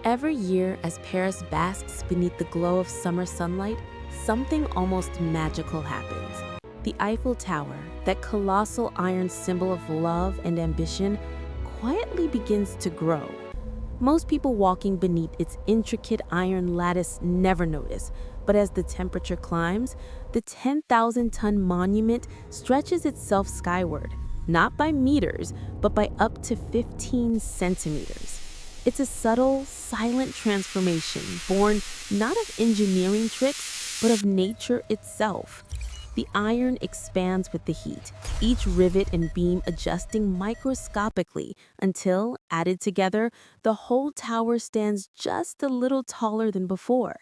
Every year, as Paris basks beneath the glow of summer sunlight, something almost magical happens. The Eiffel Tower, that colossal iron symbol of love and ambition, quietly begins to grow. Most people walking beneath its intricate iron lattice never notice, but as the temperature climbs, the 10,000-ton monument stretches itself skyward, not by meters, but by up to 15 centimeters. It's a subtle, silent transformation born not of engineering tricks, but of nature itself. The iron expands with the heat, each rivet and beam adjusting microscopically until, added together, the whole tower stands just a little taller than before.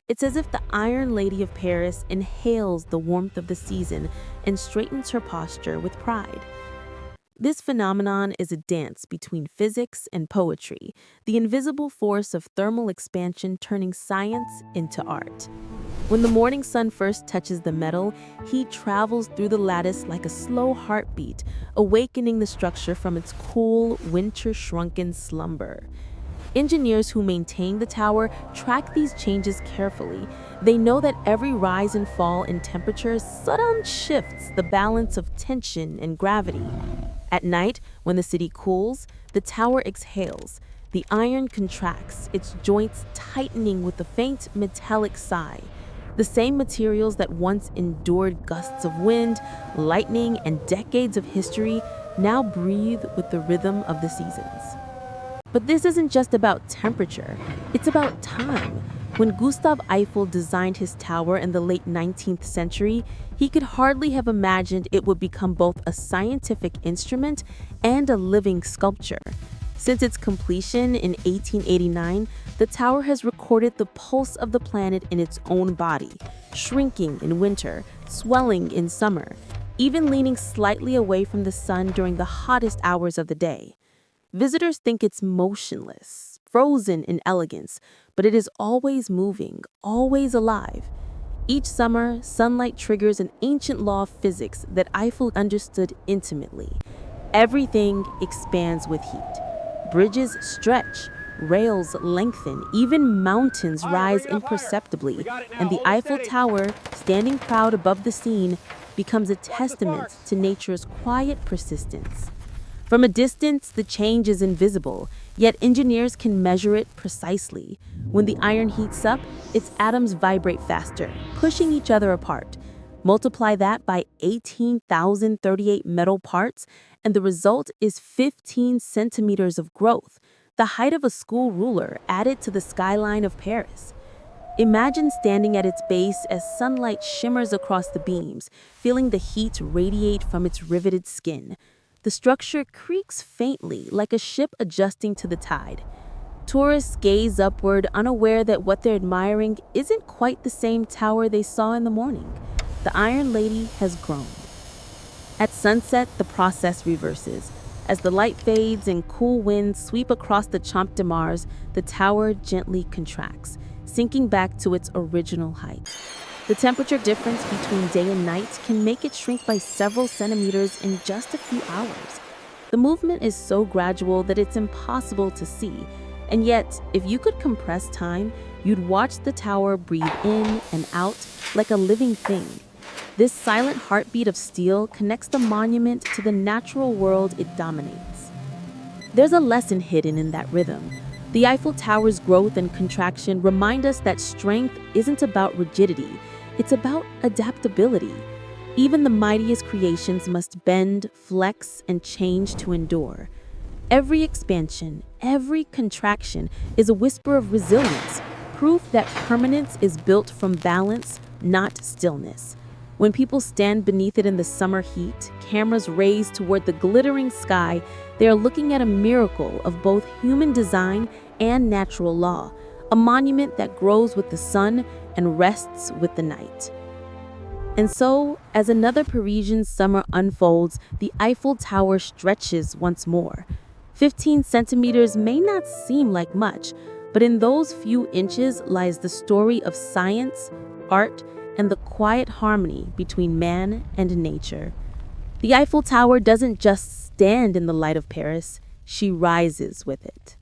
It's as if the Iron Lady of Paris inhales the warmth of the season and straightens her posture with pride. This phenomenon is a dance between physics and poetry, the invisible force of thermal expansion turning science into art. When the morning sun first touches the metal, heat travels through the lattice like a slow heartbeat, awakening the structure from its cool, winter-shrunken slumber. Engineers who maintain the tower track these changes carefully. They know that every rise and fall in temperature suddenly shifts the balance of tension and gravity. At night, when the city cools, the tower exhales. The iron contracts, its joints tightening with a faint metallic sigh. The same materials that once endured gusts of wind, lightning, and decades of history now breathe with the rhythm of the seasons. But this isn't just about temperature, it's about time. When Gustave Eiffel designed his tower in the late 19th century, he could hardly have imagined it would become both a scientific instrument and a living sculpture. Since its completion in 1889, the tower has recorded the pulse of the planet in its own body, shrinking in winter, swelling in summer, even leaning slightly away from the sun during the hottest hours of the day. Visitors think it's motionless, frozen in elegance, but it is always moving, always alive. Each summer, sunlight triggers an ancient law of physics that Eiffel understood intimately. Everything expands with heat. Bridges stretch, rails lengthen, even mountains rise imperceptibly, and the Eiffel Tower, standing proud above the scene, becomes a testament to nature's quiet persistence. From a distance, the change is invisible, yet engineers can measure it precisely. When the iron heats up, its atoms vibrate faster, pushing each other apart. Multiply that by 18,038 metal parts, and the result is 15 centimeters of growth, the height of a school ruler added to the skyline of Paris. Imagine standing at its base as sunlight shimmers across the beams, feeling the heat radiate from its riveted skin. The structure creaks faintly, like a ship adjusting to the tide. Tourists gaze upward, unaware that what they're admiring isn't quite the same tower they saw in the morning. The Iron Lady has grown. At sunset, the process reverses. As the light fades and cool winds sweep across the Champ de Mars, the tower gently contracts, sinking back to its original height. The temperature difference between day and night can make it shrink by several centimeters in just a few hours. The movement is so gradual that it's impossible to see, and yet, if you could compress time, you'd watch the tower breathe in and out like a living thing. This silent heartbeat of steel connects the monument to the natural world it dominates. There's a lesson hidden in that rhythm. The Eiffel Tower's growth and contraction remind us that strength isn't about rigidity. It's about adaptability. Even the mightiest creations must bend, flex, and change to endure. Every expansion, every contraction is a whisper of resilience, proof that permanence is built from balance, not stillness. When people stand beneath it in the summer heat, cameras raised toward the glittering sky, they are looking at a miracle of both human design and natural law, a monument that grows with the sun and rests with the night. And so, as another Parisian summer unfolds, the Eiffel Tower stretches once more. 15 centimeters may not seem like much, but in those few inches lies the story of science, art, and the quiet harmony between man and nature. The Eiffel Tower doesn't just stand in the light of Paris, she rises with it.